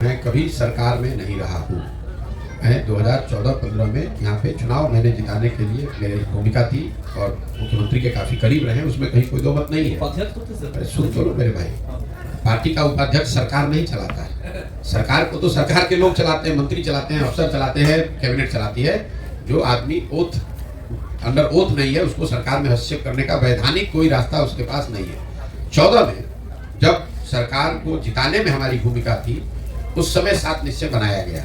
मैं कभी सरकार में नहीं रहा हूँ। मैं 2014-15 में यहाँ पे चुनाव मैंने जिताने के लिए मेरी भूमिका थी और मुख्यमंत्री के काफी करीब रहे, उसमें कहीं कोई दो मत नहीं है। सुन तो लो मेरे भाई, पार्टी का उपाध्यक्ष सरकार नहीं चलाता है। सरकार को तो सरकार के लोग चलाते हैं, मंत्री चलाते हैं, अफसर चलाते हैं, कैबिनेट चलाती है। जो आदमी ओथ अंडर ओथ नहीं है उसको सरकार में हस्तक्षेप करने का वैधानिक कोई रास्ता उसके पास नहीं है। 14 में जब सरकार को जिताने में हमारी भूमिका थी, उस समय 7 निश्चय बनाया गया।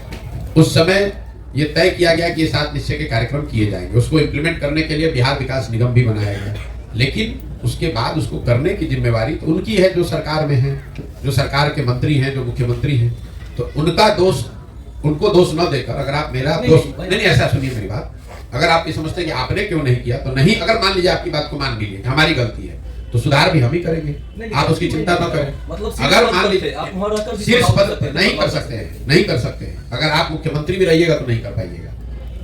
उस समय ये तय किया गया कि ये 7 निश्चय के कार्यक्रम किए जाएंगे। उसको इम्प्लीमेंट करने के लिए बिहार विकास निगम भी बनाया गया, लेकिन उसके बाद उसको करने की जिम्मेवारी तो उनकी है जो सरकार में है, जो सरकार के मंत्री हैं, जो मुख्यमंत्री हैं। तो उनका दोष, उनको दोष न देकर, अगर आप मेरा दोष नहीं, ऐसा सुनिए मेरी बात, अगर आप ये समझते हैं कि आपने क्यों नहीं किया तो नहीं, अगर मान लीजिए आपकी बात को मान लीजिए हमारी गलती है तो सुधार भी हम ही करेंगे, आप उसकी चिंता न करें। अगर मान लीजिए शीर्ष पद नहीं कर सकते हैं, नहीं कर सकते हैं, अगर आप मुख्यमंत्री भी रहिएगा तो नहीं कर पाइएगा।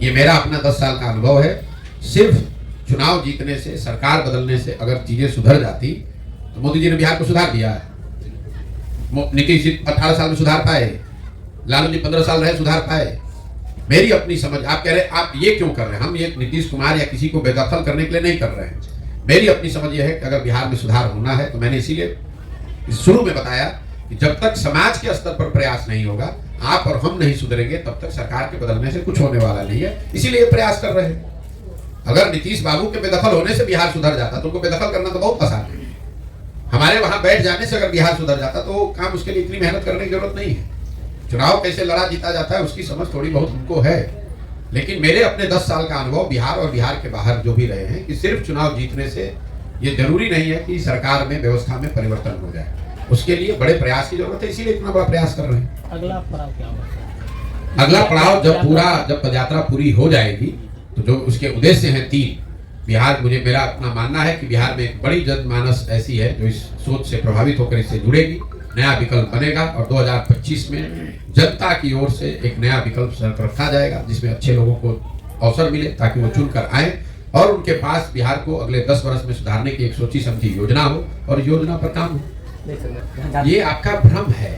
ये मेरा अपना 10 साल का अनुभव है। सिर्फ चुनाव जीतने से, सरकार बदलने से अगर चीजें सुधर जाती तो मोदी जी ने बिहार को सुधार दिया है। नीतीश जी 18 साल में सुधार पाए, लालू जी 15 साल रहे, सुधार पाए। मेरी अपनी समझ, आप कह रहे आप ये क्यों कर रहे हैं, हम ये नीतीश कुमार या किसी को बेदखल करने के लिए नहीं कर रहे हैं। मेरी अपनी समझ यह है कि अगर बिहार में सुधार होना है तो मैंने इसीलिए शुरू में बताया कि जब तक समाज के स्तर पर प्रयास नहीं होगा, आप और हम नहीं सुधरेंगे, तब तक सरकार के बदलने से कुछ होने वाला नहीं है। इसीलिए प्रयास कर रहे हैं। अगर नीतीश बाबू के बेदखल होने से बिहार सुधर जाता तो उनको बेदखल करना तो बहुत आसान है। हमारे वहां बैठ जाने से अगर बिहार सुधर जाता तो काम उसके लिए इतनी मेहनत करने की जरूरत नहीं है। चुनाव कैसे लड़ा जीता जाता है उसकी समझ थोड़ी बहुत हमको है, लेकिन मेरे अपने 10 साल का अनुभव बिहार और बिहार के बाहर जो भी रहे हैं कि सिर्फ चुनाव जीतने से ये जरूरी नहीं है कि सरकार में, व्यवस्था में परिवर्तन हो जाए। उसके लिए बड़े प्रयास की जरूरत है, इसीलिए इतना बड़ा प्रयास कर रहे हैं। अगला पड़ाव क्या होगा? अगला पड़ाव जब पदयात्रा पूरी हो जाएगी तो जो उसके उद्देश्य हैं 3 बिहार, मुझे मेरा अपना मानना है कि बिहार में एक बड़ी जनमानस ऐसी है जो इस सोच से प्रभावित होकर इससे जुड़ेगी, नया विकल्प बनेगा और 2025 में जनता की ओर से एक नया विकल्प रखा जाएगा जिसमें अच्छे लोगों को अवसर मिले ताकि वो चुनकर आए और उनके पास बिहार को अगले 10 वर्ष में सुधारने की एक सोची समझी योजना हो और योजना पर काम हो। ये आपका भ्रम है।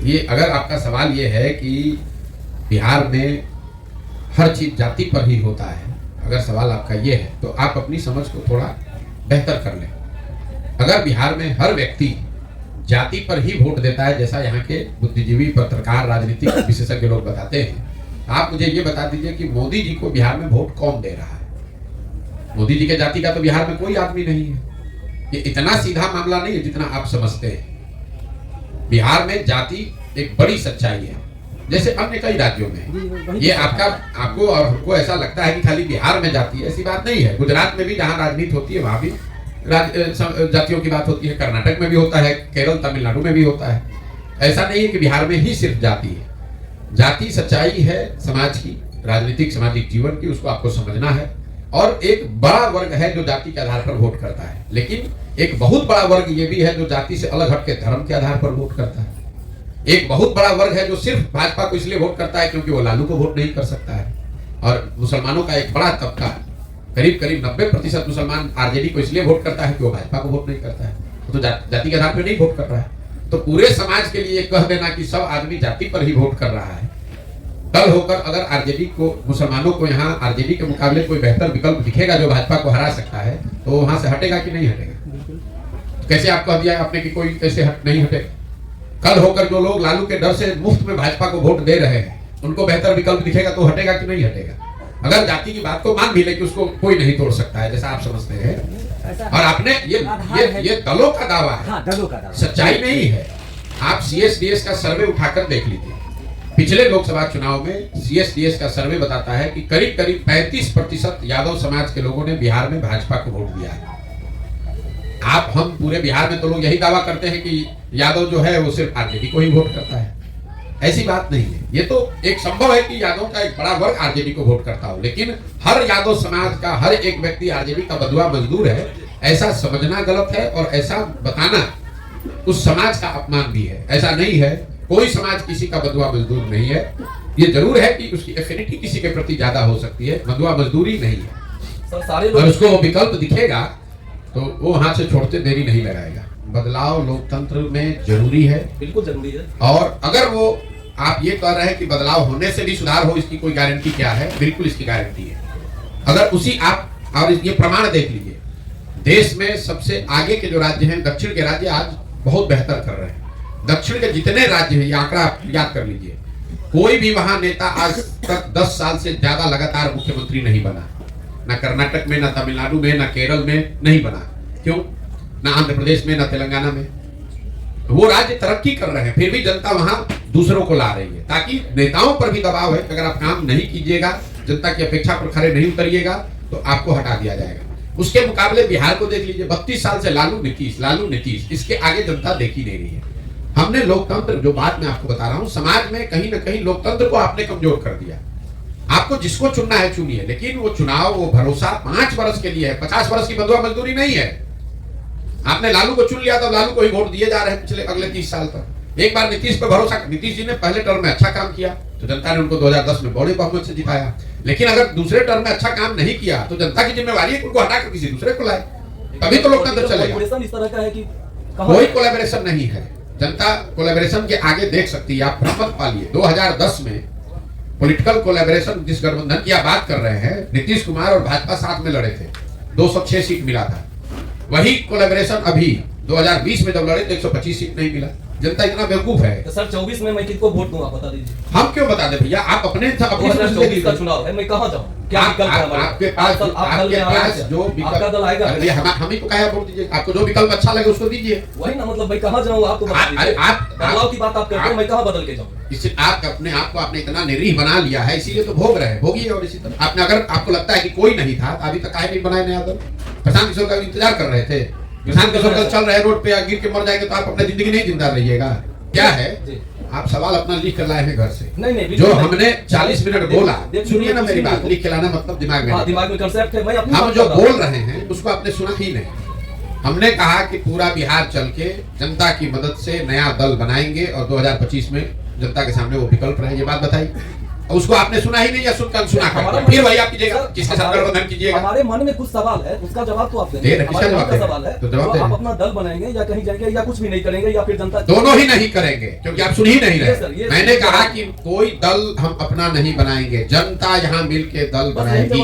ये अगर आपका सवाल ये है कि बिहार में हर चीज जाति पर ही होता है, अगर सवाल आपका ये है तो आप अपनी समझ को थोड़ा बेहतर कर लें। अगर बिहार में हर व्यक्ति जाति पर ही वोट देता है, जैसा यहाँ के बुद्धिजीवी, पत्रकार, राजनीतिक विशेषज्ञ लोग बताते हैं, आप मुझे ये बता दीजिए कि मोदी जी को बिहार में वोट कौन दे रहा है? मोदी जी के जाति का तो बिहार में कोई आदमी नहीं है। ये इतना सीधा मामला नहीं है जितना आप समझते हैं। बिहार में जाति एक बड़ी सच्चाई है, जैसे अन्य कई राज्यों में। ये आपको और हमको ऐसा लगता है कि खाली बिहार में जाति है, ऐसी बात नहीं है। गुजरात में भी जहाँ राजनीति होती है वहां भी जातियों की बात होती है, कर्नाटक में भी होता है, केरल, तमिलनाडु में भी होता है। ऐसा नहीं है कि बिहार में ही सिर्फ जाति है। जाति सच्चाई है समाज की, राजनीतिक सामाजिक जीवन की, उसको आपको समझना है। और एक बड़ा वर्ग है जो जाति के आधार पर वोट करता है, लेकिन एक बहुत बड़ा वर्ग ये भी है जो जाति से अलग हट के धर्म के आधार पर वोट करता है। एक बहुत बड़ा वर्ग है जो सिर्फ भाजपा को इसलिए वोट करता है क्योंकि वो लालू को वोट नहीं कर सकता है। और मुसलमानों का एक बड़ा तबका, करीब 90% मुसलमान आरजेडी को इसलिए वोट करता है कि वो भाजपा को वोट नहीं करता है, तो जाति के आधार पर नहीं वोट कर रहा है। तो पूरे समाज के लिए कह देना कि सब आदमी जाति पर ही वोट कर रहा है, कल होकर अगर आरजेडी को, मुसलमानों को यहाँ आरजेडी के मुकाबले कोई बेहतर विकल्प दिखेगा जो भाजपा को हरा सकता है, तो वहां से हटेगा कि नहीं हटेगा? तो कैसे आप कह दिया आपने कि कोई कैसे नहीं हटेगा? कल होकर जो लोग लालू के डर से मुफ्त में भाजपा को वोट दे रहे हैं, उनको बेहतर विकल्प दिखेगा तो हटेगा कि नहीं हटेगा? अगर जाति की बात को मान भी ले कि उसको कोई नहीं तोड़ सकता है जैसा आप समझते हैं, और आपने ये दलों का दावा है। हाँ, दलों का दावा, सच्चाई नहीं है। आप CSDS का सर्वे उठाकर देख लीजिए। पिछले लोकसभा चुनाव में CSDS का सर्वे बताता है कि करीब 35% यादव समाज के लोगों ने बिहार में भाजपा को वोट दिया है। आप, हम पूरे बिहार में तो लोग यही दावा करते हैं कि यादव जो है वो सिर्फ आरजेडी को ही वोट करता है। ऐसी बात नहीं है। ये तो एक संभव है कि यादव का एक बड़ा वर्ग आरजेडी को वोट करता हो, लेकिन हर यादव समाज का हर एक व्यक्ति आरजेडी का बंधुआ मजदूर है, ऐसा समझना गलत है और ऐसा बताना उस समाज का अपमान भी है। ऐसा नहीं है, कोई समाज किसी का बंधुआ मजदूर नहीं है। ये जरूर है कि उसकी एफिनिटी किसी के प्रति ज्यादा हो सकती है, बंधुआ मजदूरी नहीं है। और उसको विकल्प दिखेगा तो वो वहां से छोड़ते देरी नहीं लगाएगा। बदलाव लोकतंत्र में जरूरी है, बिल्कुल जरूरी है। और अगर वो आप ये कह रहे हैं कि बदलाव होने से भी सुधार हो, इसकी कोई गारंटी क्या है? बिल्कुल इसकी गारंटी है। अगर उसी आप और ये प्रमाण देख लीजिए, देश में सबसे आगे के जो राज्य हैं, दक्षिण के राज्य आज बहुत बेहतर कर रहे हैं। दक्षिण के जितने राज्य हैं, ये आंकड़ा आप याद कर लीजिए, कोई भी वहां नेता आज तक 10 साल से ज्यादा लगातार मुख्यमंत्री नहीं बना। ना कर्नाटक में, ना तमिलनाडु में, ना केरल में नहीं बना। क्यों? ना आंध्र प्रदेश में, ना तेलंगाना में। वो राज्य तरक्की कर रहे हैं, फिर भी जनता वहां दूसरों को ला रही है, ताकि नेताओं पर भी दबाव है कि अगर आप काम नहीं कीजिएगा, जनता की अपेक्षा पर खड़े नहीं उतरिएगा, तो आपको हटा दिया जाएगा। उसके मुकाबले बिहार को देख लीजिए, 32 साल से लालू नीतीश, इसके आगे जनता देख ही नहीं रही है। हमने लोकतंत्र, जो बात मैं आपको बता रहा हूं, समाज में कहीं ना कहीं लोकतंत्र को आपने कमजोर कर दिया। आपको जिसको चुनना है चुनिए, लेकिन वो चुनाव, वो भरोसा 5 वर्ष के लिए है, 50 वर्ष की बंधुआ मजदूरी नहीं है। आपने लालू को चुन लिया तो लालू को ही वोट दिए जा रहे हैं पिछले अगले 30 साल तक। एक बार नीतीश पर भरोसा, नीतीश जी ने पहले टर्म में अच्छा काम किया तो जनता ने उनको 2010 में बड़े बहुमत से जिताया, लेकिन अगर दूसरे टर्म में अच्छा काम नहीं किया तो जनता की जिम्मेवारी है कि उनको हटाकर किसी दूसरे को लाए, तभी तो लोकतंत्र चलेगा। इस तरह का है कि कोई कोलैबोरेशन नहीं है। जनता कोलैबोरेशन के आगे देख सकती है। आप भ्रम मत पालिए। 2010 में पॉलिटिकल कोलैबोरेशन, जिस गठबंधन की आप बात कर रहे हैं, नीतीश कुमार और भाजपा साथ में लड़े थे, 206 सीट मिला था। वही कोलैबोरेशन अभी 2020 में जब लड़े तो 125 सीट नहीं मिला। जनता इतना बेवकूफ है। तो सर 24 में मैं किसको वोट दूंगा बता दीजिए। हम क्यों बता दें भैया, आप अपने 2024 का चुनाव है, मैं कहां जाऊं? क्या विकल्प है हमारे? आपके पास जो आपका दल आएगा, हम ही को कहा वोट दीजिए, आपको जो विकल्प अच्छा लगे उसको दीजिए। वही ना, मतलब भाई कहां जाऊं आपको बता दीजिए। बदलाव की बात आप करते हैं, मैं कहां बदल के जाऊं? इससे आप अपने आप को आपने इतना निरीह बना लिया है, इसीलिए तो भोग रहे हैं, भोगिए। और इसी तरह आपने, अगर आपको लगता है कि कोई नहीं था तो अभी तक काहे नहीं बनाए नया दल? प्रशांत किशोर का इंतजार कर रहे थे। प्रशांत किशोर कल चल रहे रोड पे, गिर के मर जाएंगे तो आप अपनी जिंदगी नहीं जिंदा रहिएगा। क्या है, आप सवाल अपना लिख कर लाए हैं घर से। नहीं, जो हमने 40 मिनट बोला, सुनिए ना मेरी बात, लिख के लाना मतलब दिमाग में कंसेप्ट है। हम जो बोल रहे हैं उसको आपने सुना ही नहीं। हमने कहा कि पूरा बिहार चल के जनता की मदद से नया दल बनाएंगे और 2025 में जनता के सामने वो विकल्प रहे, ये बात बताई। उसको आपने सुना ही नहीं, या सुनकर सुना कर फिर वही आप कीजिएगा, किसके साथ गठबंधन कीजिएगा। हमारे मन में कुछ सवाल है, उसका जवाब तो आप दें। किसका सवाल है, तो आप अपना दल बनाएंगे या कहीं जाएंगे या कुछ भी नहीं करेंगे, या फिर जनता? दोनों ही नहीं करेंगे, क्योंकि आप सुन ही नहीं रहे। मैंने कहा कि कोई दल हम अपना नहीं बनाएंगे, जनता यहाँ मिल के दल बनाएगी।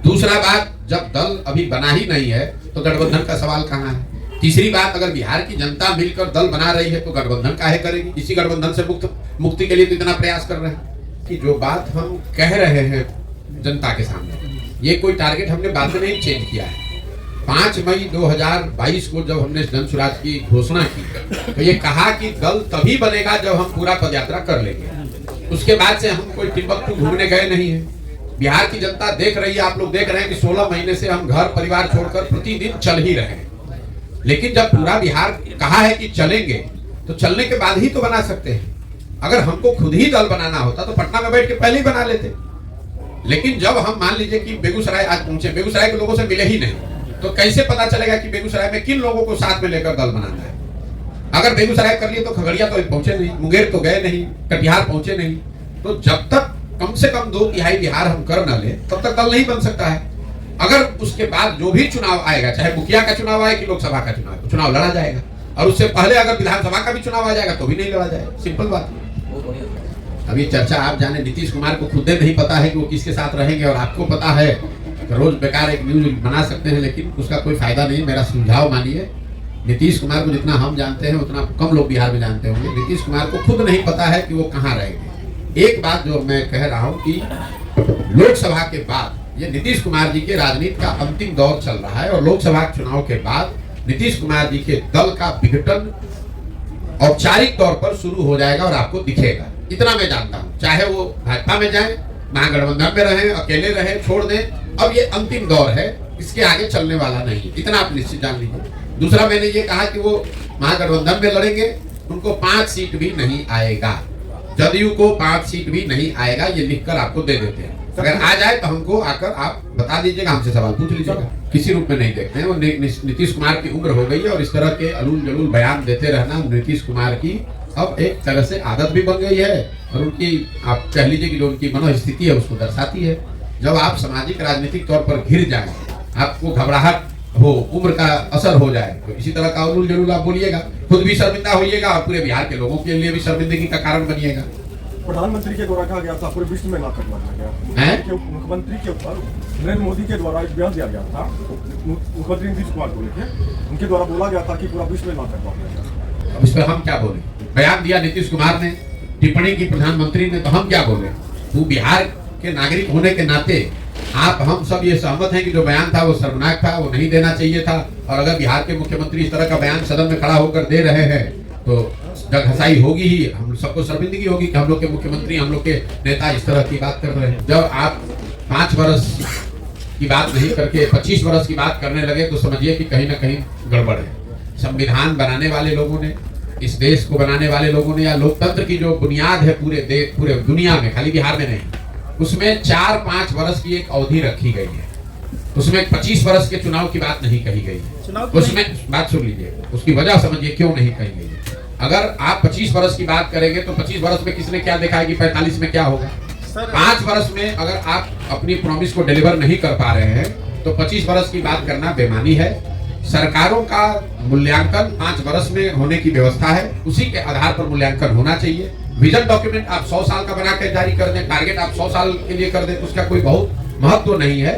दूसरा बात, जब दल अभी बना ही नहीं है तो गठबंधन का सवाल कहाँ है? तीसरी बात, अगर बिहार की जनता मिलकर दल बना रही है तो गठबंधन काहे करेगी? इसी गठबंधन से मुक्ति के लिए तो इतना प्रयास कर रहे हैं। कि जो बात हम कह रहे हैं जनता के सामने, ये कोई टारगेट हमने बाद में नहीं चेंज किया है। 5 मई 2022 को जब हमने जन स्वराज की घोषणा की तो ये कहा कि दल तभी बनेगा जब हम पूरा पदयात्रा कर लेंगे। उसके बाद से हम कोई टिम्बकटू घूमने गए नहीं है। बिहार की जनता देख रही है, आप लोग देख रहे हैं कि 16 महीने से हम घर परिवार छोड़कर प्रतिदिन चल ही रहे हैं। लेकिन जब पूरा बिहार कहा है कि चलेंगे, तो चलने के बाद ही तो बना सकते हैं। अगर हमको खुद ही दल बनाना होता तो पटना में बैठ के पहले ही बना लेते। लेकिन जब हम मान लीजिए कि बेगूसराय आज पहुंचे, बेगूसराय के लोगों से मिले ही नहीं, तो कैसे पता चलेगा कि बेगूसराय में किन लोगों को साथ में लेकर दल बनाना है? अगर बेगूसराय कर लिए तो खगड़िया तो पहुंचे नहीं, मुंगेर तो गए नहीं, कटिहार पहुंचे नहीं। तो जब तक कम से कम 2/3 बिहार हम कर न ले, तब तक दल नहीं बन सकता है। अगर उसके बाद जो भी चुनाव आएगा, चाहे मुखिया का चुनाव आए कि लोकसभा का चुनाव, तो चुनाव लड़ा जाएगा। और उससे पहले अगर विधानसभा का भी चुनाव आ जाएगा तो भी नहीं लड़ा जाएगा। सिंपल बात। अभी चर्चा आप जाने, नीतीश कुमार को खुद नहीं पता है कि वो किसके साथ रहेंगे, और आपको पता है तो रोज बेकार एक न्यूज बना सकते हैं, लेकिन उसका कोई फायदा नहीं। मेरा सुझाव मानिए, नीतीश कुमार को जितना हम जानते हैं उतना कम लोग बिहार में जानते होंगे। नीतीश कुमार को खुद नहीं पता है कि वो कहाँ रहेंगे। एक बात जो मैं कह रहा हूँ कि लोकसभा के बाद ये नीतीश कुमार जी के राजनीति का अंतिम दौर चल रहा है, और लोकसभा चुनाव के बाद नीतीश कुमार जी के दल का विघटन औपचारिक तौर पर शुरू हो जाएगा और आपको दिखेगा। इतना मैं जानता हूं। चाहे वो भाजपा में जाए, महागठबंधन में रहे, अकेले रहे, छोड़ दें, अब ये अंतिम दौर है, इसके आगे चलने वाला नहीं है। इतना आप निश्चित जान लीजिए। दूसरा, मैंने ये कहा कि वो महागठबंधन में लड़ेंगे, उनको 5 सीट भी नहीं आएगा। जदयू को 5 सीट भी नहीं आएगा, ये लिखकर आपको दे देते हैं। अगर आ जाए तो हमको आकर आप बता दीजिएगा, हमसे सवाल पूछ लीजिएगा। किसी रूप में नहीं देखते हैं। वो नीतीश कुमार की उम्र हो गई है, और इस तरह के अलूल जलूल बयान देते रहना नीतीश कुमार की अब एक तरह से आदत भी बन गई है, और उनकी आप कह लीजिए कि जो उनकी मनोस्थिति है उसको दर्शाती है। जब आप सामाजिक राजनीतिक तौर पर घिर जाए, आपको घबराहट वो उम्र का असर हो जाए। तो इसी तरह का उलूल जरूर आप बोलिएगा, खुद भी शर्मिंदा होइएगा और पूरे बिहार के लोगों के लिए भी शर्मिंदगी का कारण बनिएगा। प्रधानमंत्री के द्वारा कहा गया था पूरे विश्व में नाटक बनाया गया। हैं? मुख्यमंत्री के ऊपर नरेंद्र मोदी के द्वारा एक बयान दिया गया था, मुख्यमंत्री नीतीश कुमार को लेकर उनके द्वारा बोला गया था कि पूरा विश्व में नाटक बनाया गया। अब इस पर हम क्या बोले? बयान दिया नीतीश कुमार ने, टिप्पणी की प्रधानमंत्री ने, तो हम क्या बोले? वो बिहार के नागरिक होने के नाते आप हम सब ये सहमत हैं कि जो बयान था वो शर्मनाक था, वो नहीं देना चाहिए था। और अगर बिहार के मुख्यमंत्री इस तरह का बयान सदन में खड़ा होकर दे रहे हैं तो जगहसाई होगी ही, हम सबको शर्मिंदगी होगी कि हम लोग के मुख्यमंत्री, हम लोग के नेता इस तरह की बात कर रहे हैं। जब आप 5 वर्ष की बात नहीं करके 25 वर्ष की बात करने लगे तो समझिए कि कहीं ना कहीं गड़बड़ है। संविधान बनाने वाले लोगों ने, इस देश को बनाने वाले लोगों ने, या लोकतंत्र की जो बुनियाद है पूरे दुनिया में, खाली बिहार में नहीं, उसमें 4-5 वर्ष की एक अवधि रखी गई है। उसमें 25 वर्ष के चुनाव की बात नहीं कही गई है। उसमें बात सुन लीजिए, उसकी वजह समझिए क्यों नहीं कही गई है। अगर आप 25 वर्ष की बात करेंगे तो 25 वर्ष में किसने क्या देखा है कि 45 में क्या होगा। 5 वर्ष में अगर आप अपनी प्रॉमिस को डिलीवर नहीं कर पा रहे हैं तो 25 वर्ष की बात करना बेमानी है। सरकारों का मूल्यांकन 5 वर्ष में होने की व्यवस्था है, उसी के आधार पर मूल्यांकन होना चाहिए। विजन डॉक्यूमेंट आप 100 साल का बना के जारी कर दें, टारगेट आप 100 साल के लिए कर दें, उसका कोई बहुत महत्व नहीं है।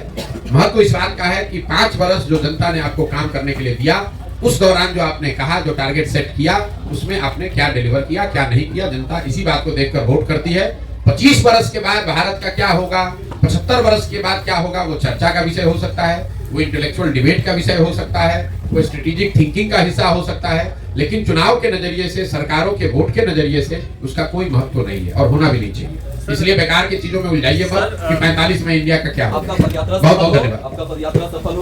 महत्व इस बात का है कि 5 वर्ष जो जनता ने आपको काम करने के लिए दिया, उस दौरान जो आपने कहा, जो टारगेट सेट किया, उसमें आपने क्या डिलीवर किया, क्या नहीं किया। जनता इसी बात को देखकर वोट करती है। 25 वर्ष के बाद भारत का क्या होगा, 75 वर्ष के बाद क्या होगा, वो चर्चा का विषय हो सकता है, वो इंटेलेक्चुअल डिबेट का विषय हो सकता है, वो स्ट्रेटेजिक थिंकिंग का हिस्सा हो सकता है। लेकिन चुनाव के नजरिए से, सरकारों के वोट के नजरिए से उसका कोई महत्व नहीं है और होना भी नहीं चाहिए। इसलिए बेकार की चीजों में उलझाइए मत कि 45 में इंडिया का क्या होगा। आपका पदयात्रा बहुत बहुत धन्यवाद। आपका पदयात्रा सफल हो।